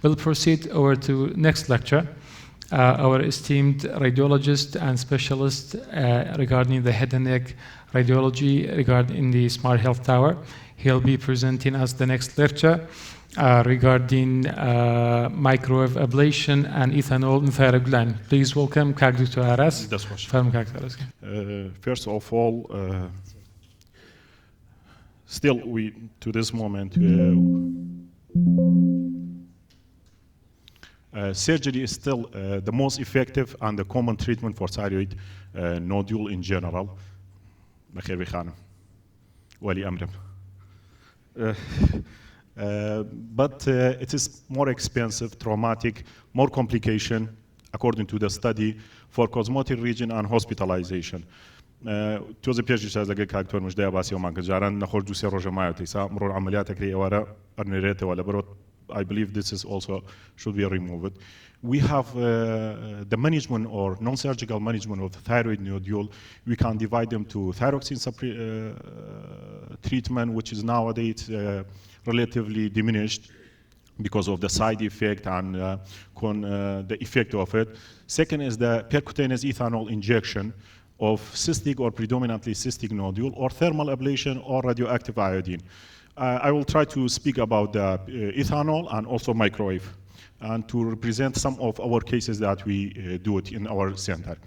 We'll proceed over to next lecture. Our esteemed radiologist and specialist regarding the head and neck radiology regarding the Smart Health Tower. He'll be presenting us the next lecture regarding microwave ablation and ethanol in thyroid gland. Please welcome Dr. Aras. First of all, still we, to this moment, surgery is still the most effective and the common treatment for thyroid nodule in general. But it is more expensive, traumatic, more complication, according to the study, for cosmetic region and hospitalization. توز پیشش از لگه کاکتور مجده باسی و مانک جاران نخور دوسری روزمایه تیسا مرور عملیات کری وارا ارنیرته ولا برو. I believe this is also should be removed. We have the management or non-surgical management of the thyroid nodule. We can divide them to thyroxine treatment, which is nowadays relatively diminished because of the side effect and the effect of it. Second is the percutaneous ethanol injection of cystic or predominantly cystic nodule, or thermal ablation or radioactive iodine. I will try to speak about the ethanol and also microwave, and to represent some of our cases that we do it in our center.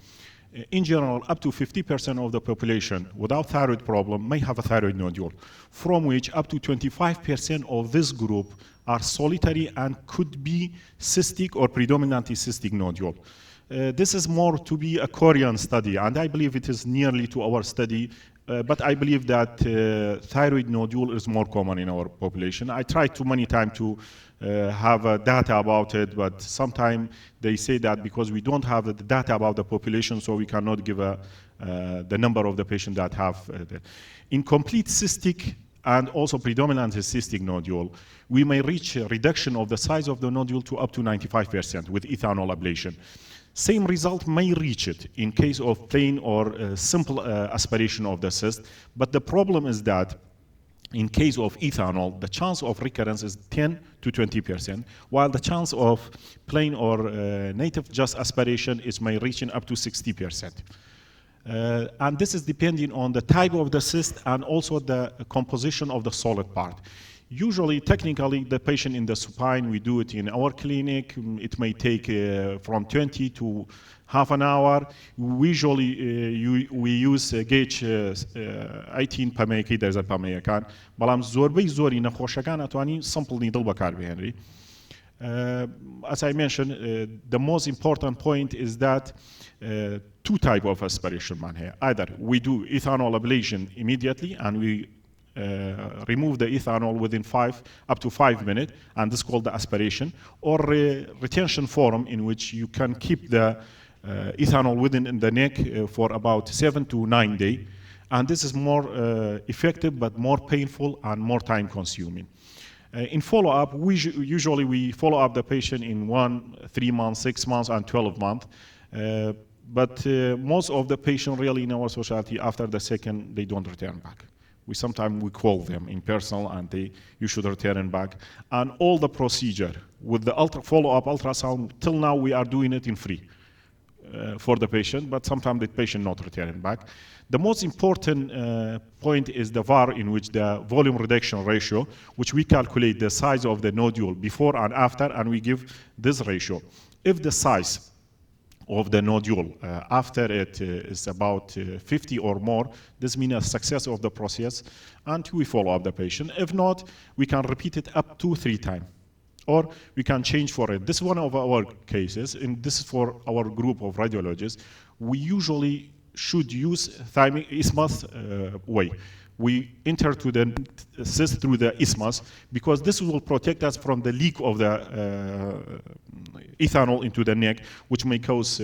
In general, up to 50% of the population without thyroid problem may have a thyroid nodule, from which up to 25% of this group are solitary and could be cystic or predominantly cystic nodule. This is more to be a Korean study, and I believe it is nearly to our study, but I believe that thyroid nodule is more common in our population. I tried too many times to have data about it, but sometimes they say that because we don't have the data about the population, so we cannot give the number of the patients that have. Incomplete cystic and also predominantly cystic nodule, we may reach a reduction of the size of the nodule to up to 95% with ethanol ablation. Same result may reach it in case of plain or simple aspiration of the cyst, but the problem is that in case of ethanol, the chance of recurrence is 10 to 20%, while the chance of plain or native just aspiration is may reaching up to 60%. And this is depending on the type of the cyst and also the composition of the solid part. Usually, technically, the patient in the supine, we do it in our clinic. It may take from 20 to half an hour. Usually, we use gauge 18 پمەیەکەی دەرزە پەمەیەکان. بەڵام زۆربەی زۆری نەخۆشەکان ئەتوانی simple needle بەکاربهێنری. As I mentioned, the most important point is that two types of aspiration man here. Either we do ethanol ablation immediately and we remove the ethanol within up to 5 minutes, and this is called the aspiration, or retention form in which you can keep the ethanol within the neck for about 7 to 9 days, and this is more effective but more painful and more time consuming. In follow-up, usually we follow up the patient in 1, 3 months, 6 months, and 12 months. But most of the patients really in our society, after the second, they don't return back. Sometimes we call them in person and you should return back. And all the procedure with the follow-up ultrasound, till now we are doing it in free for the patient, but sometimes the patient not returning back. The most important point is the VAR, in which the volume reduction ratio, which we calculate the size of the nodule before and after, and we give this ratio. If the size of the nodule after it is about 50 or more, this means a success of the process, and we follow up the patient. If not, we can repeat it up to 3 times, or we can change for it. This is one of our cases, and this is for our group of radiologists. We usually should use thymic isthmus way. We enter to the cyst through the isthmus, because this will protect us from the leak of the ethanol into the neck, which may cause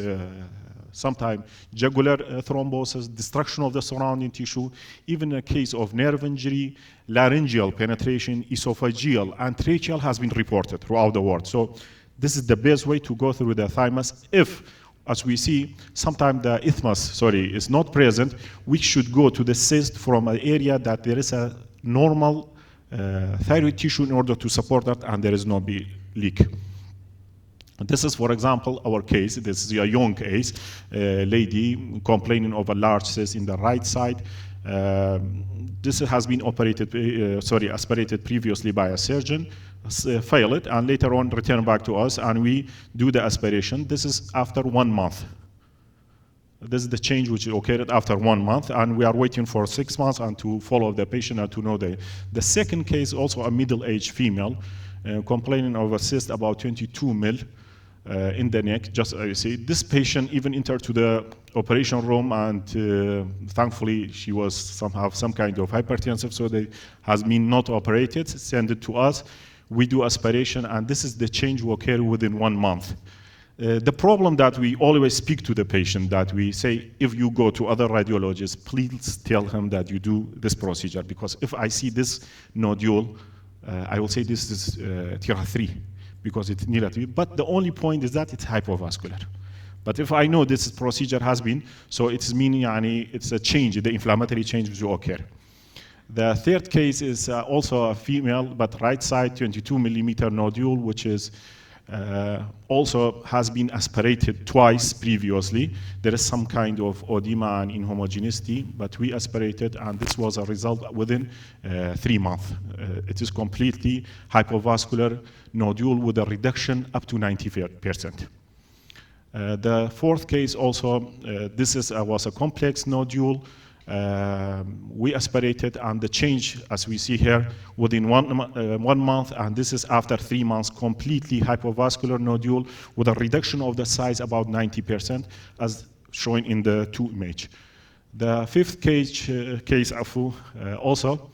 sometimes jugular thrombosis, destruction of the surrounding tissue, even a case of nerve injury, laryngeal penetration, esophageal, and tracheal has been reported throughout the world. So this is the best way to go through the thymus. If, as we see, sometimes the isthmus, is not present, we should go to the cyst from an area that there is a normal thyroid tissue in order to support that and there is no leak. This is, for example, our case. This is a young case, lady complaining of a large cyst in the right side. This has been aspirated previously by a surgeon, failed, and later on returned back to us, and we do the aspiration. This is after 1 month. This is the change which occurred after 1 month, and we are waiting for 6 months and to follow the patient and to know the second case, also a middle-aged female, complaining of a cyst about 22 mil in the neck. Just you see, this patient even entered to the operation room, and thankfully she was somehow some kind of hypertensive, so they has been not operated. Send it to us. We do aspiration, and this is the change will occur within 1 month. The problem that we always speak to the patient, that we say, if you go to other radiologists, please tell him that you do this procedure, because if I see this nodule, I will say this is tier 3, because it's negative. But the only point is that it's hypovascular. But if I know this procedure has been, so it's meaning it's a change, the inflammatory change will occur. The third case is also a female, but right side 22 millimeter nodule, which is also has been aspirated twice previously. There is some kind of edema and inhomogeneity, but we aspirated, and this was a result within 3 months. It is completely hypovascular nodule with a reduction up to 90%. The fourth case also, this was a complex nodule. We aspirated, and the change, as we see here, within 1 month, and this is after 3 months, completely hypovascular nodule with a reduction of the size about 90%, as shown in the 2 image. The fifth case also,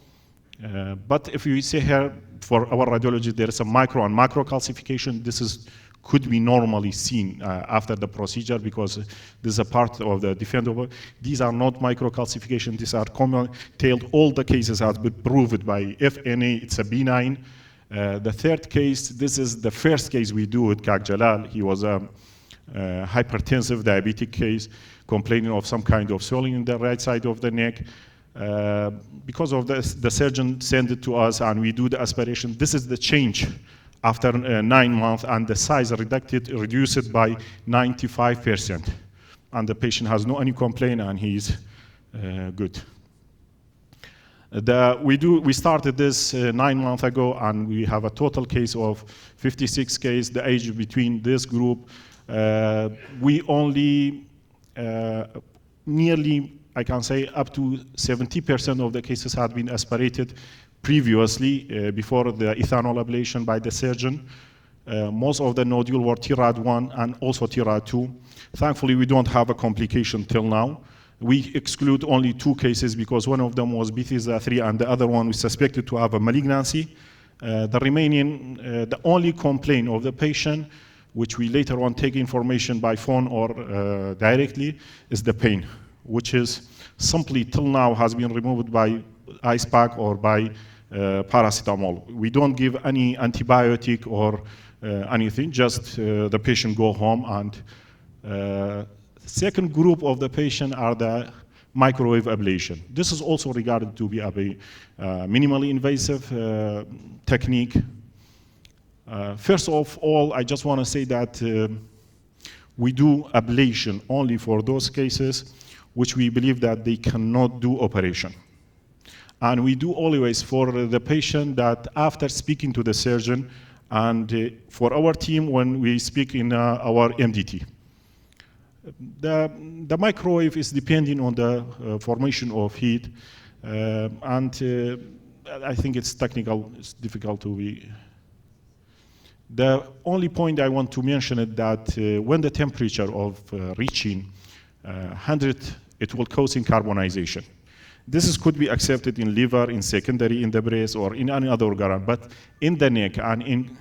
but if you see here, for our radiology, there is a micro and macro calcification. This could be normally seen after the procedure, because this is a part of the defendable. These are not microcalcification, these are common tailed. All the cases have been proved by FNA, it's a benign. The third case, this is the first case we do with Jamal. He was a hypertensive diabetic case, complaining of some kind of swelling in the right side of the neck. Because of this, the surgeon sent it to us, and we do the aspiration. This is the change after 9 months, and the size reduced by 95%. And the patient has no any complaint, and he's good. We started this 9 months ago, and we have a total case of 56 cases. The age between this group, we only nearly, I can say, up to 70% of the cases had been aspirated previously, before the ethanol ablation by the surgeon. Most of the nodule were thyroid 1 and also thyroid 2. Thankfully, we don't have a complication till now. We exclude only 2 cases, because one of them was Bethesda 3 and the other one we suspected to have a malignancy. The remaining, the only complaint of the patient, which we later on take information by phone or directly, is the pain, which is simply till now has been removed by ice pack or by paracetamol. We don't give any antibiotic or anything, just the patient go home. And second group of the patient are the microwave ablation. This is also regarded to be a minimally invasive technique. First of all, I just want to say that we do ablation only for those cases which we believe that they cannot do operation. And we do always for the patient that after speaking to the surgeon, and for our team when we speak in our MDT. The microwave is depending on the formation of heat, and I think it's technical, it's difficult to be. The only point I want to mention is that when the temperature of reaching 100, it will cause carbonization. This could be accepted in liver, in secondary, in the breast, or in any other organ, but in the neck and in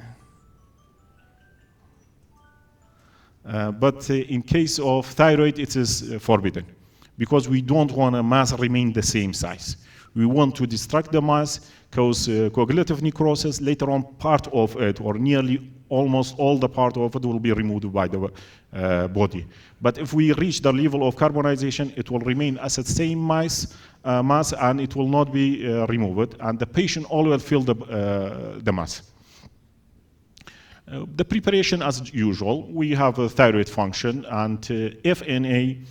case of thyroid, it is forbidden, because we don't want a mass remain the same size. We want to destruct the mass, cause coagulative necrosis. Later on, part of it, or nearly almost all the part of it, will be removed by the body. But if we reach the level of carbonization, it will remain as the same mass, and it will not be removed, and the patient always feel the mass. The preparation, as usual, we have a thyroid function, and FNA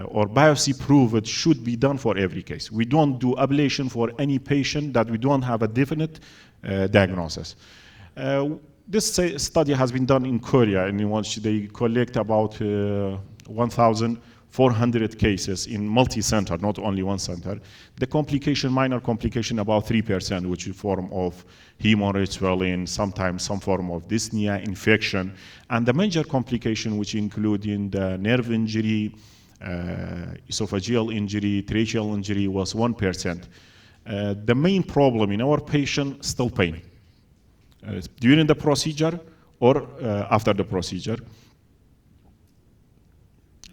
or biopsy proved should be done for every case. We don't do ablation for any patient that we don't have a definite diagnosis. This study has been done in Korea, in which they collect about 1,400 cases in multi-center, not only one center. The complication, minor complication, about 3%, which is form of hemorrhage, swelling, sometimes some form of dyspnea, infection. And the major complication, which include in the nerve injury, esophageal injury, tracheal injury, was 1%. The main problem in our patient, still pain. During the procedure or after the procedure.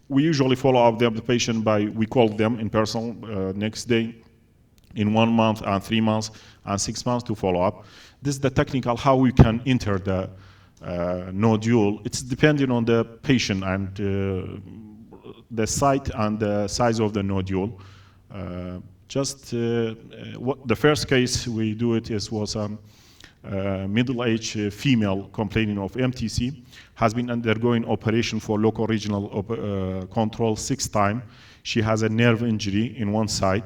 We usually follow up the patient by, we call them in person next day, in 1 month and 3 months and 6 months to follow up. This is the technical how we can enter the nodule. It's depending on the patient and the site and the size of the nodule. The first case we do it was middle-aged female complaining of MTC, has been undergoing operation for local regional control 6 times. She has a nerve injury in one side.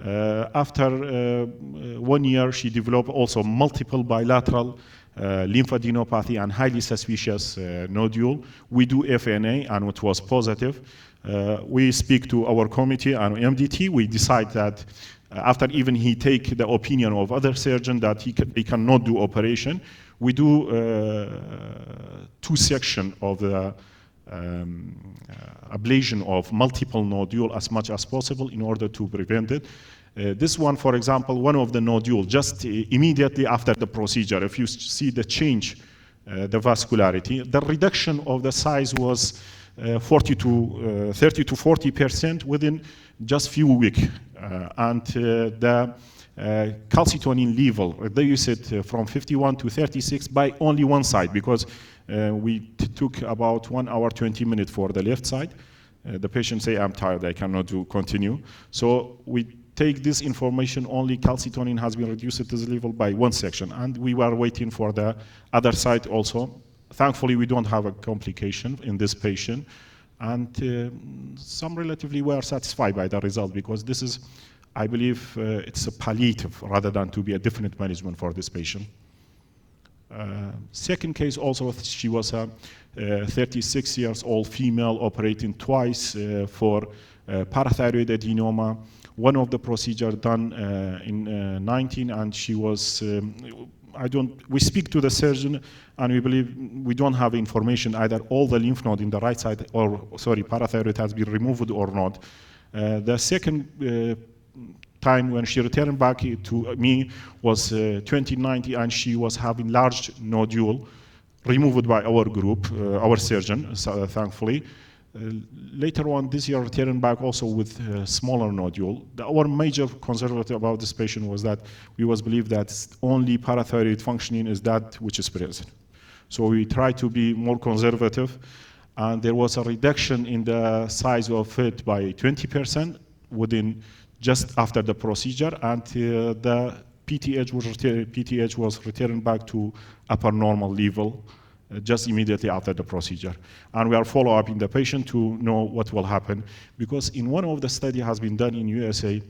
After 1 year, she developed also multiple bilateral lymphadenopathy and highly suspicious nodule. We do FNA, and it was positive. We speak to our committee and MDT. We decide that after even he take the opinion of other surgeon that he cannot do operation, we do 2 section of the ablation of multiple nodule as much as possible in order to prevent it. This one, for example, one of the nodule, just immediately after the procedure, if you see the change, the vascularity, the reduction of the size was 30 to 40% within just few weeks. The calcitonin level, they use it from 51 to 36 by only one side, because we took about 1 hour, 20 minutes for the left side. The patient say, I'm tired, I cannot continue. So we take this information, only calcitonin has been reduced at this level by 1 section, and we were waiting for the other side also. Thankfully, we don't have a complication in this patient, and some relatively were satisfied by the result, because this is, I believe, it's a palliative rather than to be a definite management for this patient. Second case also, she was a 36 years old female operating twice for parathyroid adenoma. One of the procedure done in 19, and she was, we speak to the surgeon, and we believe we don't have information either all the lymph node in the right side or, sorry, parathyroid has been removed or not. The second time when she returned back to me was 2019, and she was having large nodule removed by our group, our surgeon, thankfully. Later on this year, returning back also with smaller nodule. Our major concern about this patient was that we was believed that only parathyroid functioning is that which is present. So we try to be more conservative, and there was a reduction in the size of it by 20% within just after the procedure, and the PTH was returned back to upper normal level just immediately after the procedure. And we are follow-up the patient to know what will happen, because in one of the study has been done in USA,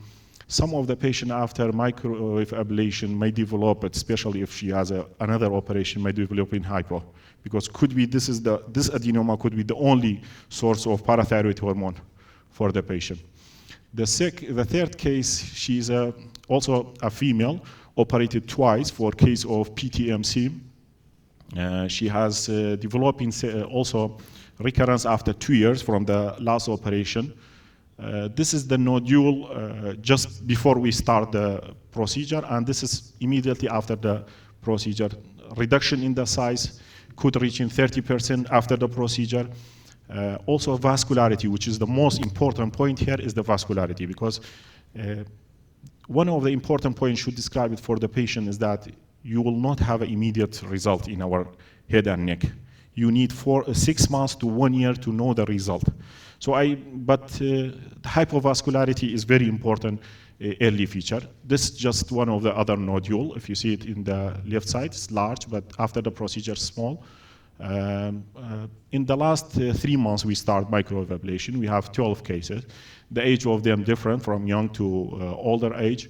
some of the patient after microwave ablation may develop it, especially if she has another operation, may develop in hypo, because could be this adenoma could be the only source of parathyroid hormone for the patient. The third case, she's also a female, operated twice for case of PTMC. She has developing also recurrence after 2 years from the last operation. This is the nodule just before we start the procedure, and this is immediately after the procedure. Reduction in the size could reach in 30% after the procedure. Also vascularity, which is the most important point here, is the vascularity, because one of the important points should describe it for the patient is that you will not have an immediate result in our head and neck. you need 6 months to 1 year to know the result. So hypovascularity is very important early feature. This is just one of the other nodule. If you see it in the left side, it's large, but after the procedure, small. In the last 3 months, we start microwave ablation. We have 12 cases. The age of them different from young to older age.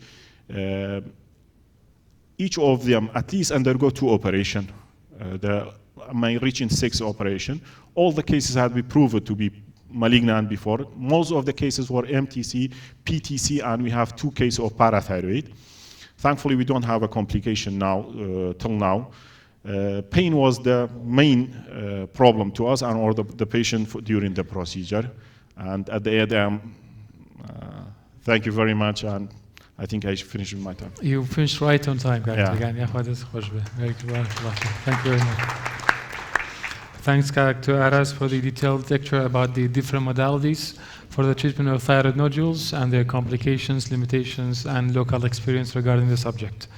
Each of them at least undergo 2 operations. May reaching 6 operations. All the cases had been proven to be malignant before. Most of the cases were MTC, PTC, and we have 2 cases of parathyroid. Thankfully, we don't have a complication now, till now. Pain was the main problem to us and or the patient during the procedure. And at the end, thank you very much, and I think I should finish with my time. You finished right on time, guys. Yeah. Very good. Thank you very much. Thanks to Aras for the detailed lecture about the different modalities for the treatment of thyroid nodules and their complications, limitations, and local experience regarding the subject.